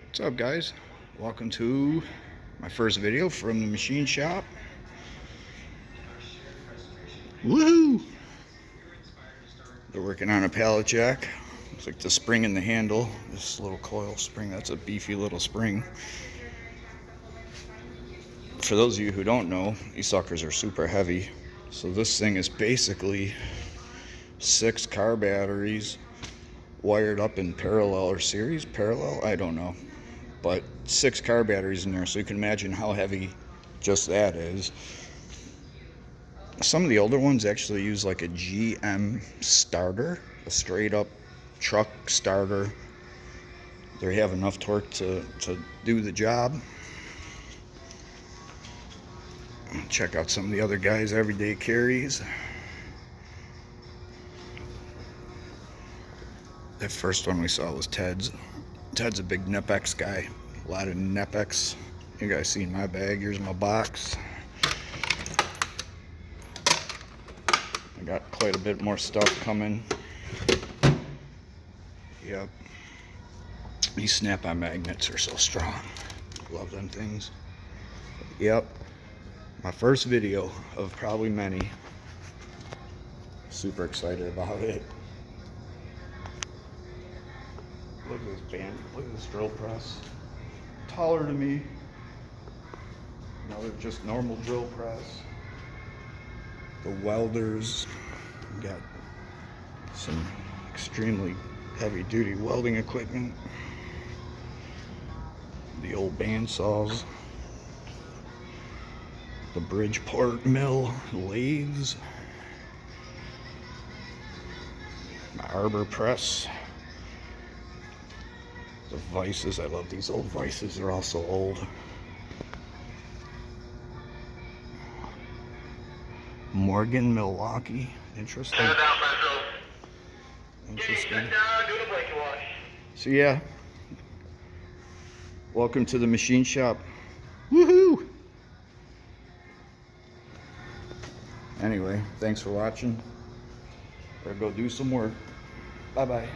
What's up, guys? Welcome to my first video from the machine shop. Woohoo! They're working on a pallet jack. Looks like the spring in the handle, this little coil spring, that's a beefy little spring. For those of you who don't know, these suckers are super heavy. So this thing is basically 6 car batteries wired up in parallel or series. Parallel? I don't know. But 6 car batteries in there, so you can imagine how heavy just that is. Some of the older ones actually use like a GM starter, a straight up truck starter. They have enough torque to do the job. Check out some of the other guys' everyday carries. The first one we saw was Ted's. Ted's a big Knepex guy. A lot of Knepex. You guys seen my bag. Here's my box. I got quite a bit more stuff coming. Yep. These snap-on magnets are so strong. Love them things. Yep. My first video of probably many. Super excited about it. Look at this band. Look at this drill press. Taller than me. Another just normal drill press. The welders. Got some extremely heavy duty welding equipment. The old band saws. The Bridgeport mill lathes. My arbor press. The vices, I love these old vices, they're all so old. Morgan, Milwaukee, interesting. Interesting. So yeah, welcome to the machine shop. Woohoo! Anyway, thanks for watching. Better go do some work. Bye-bye.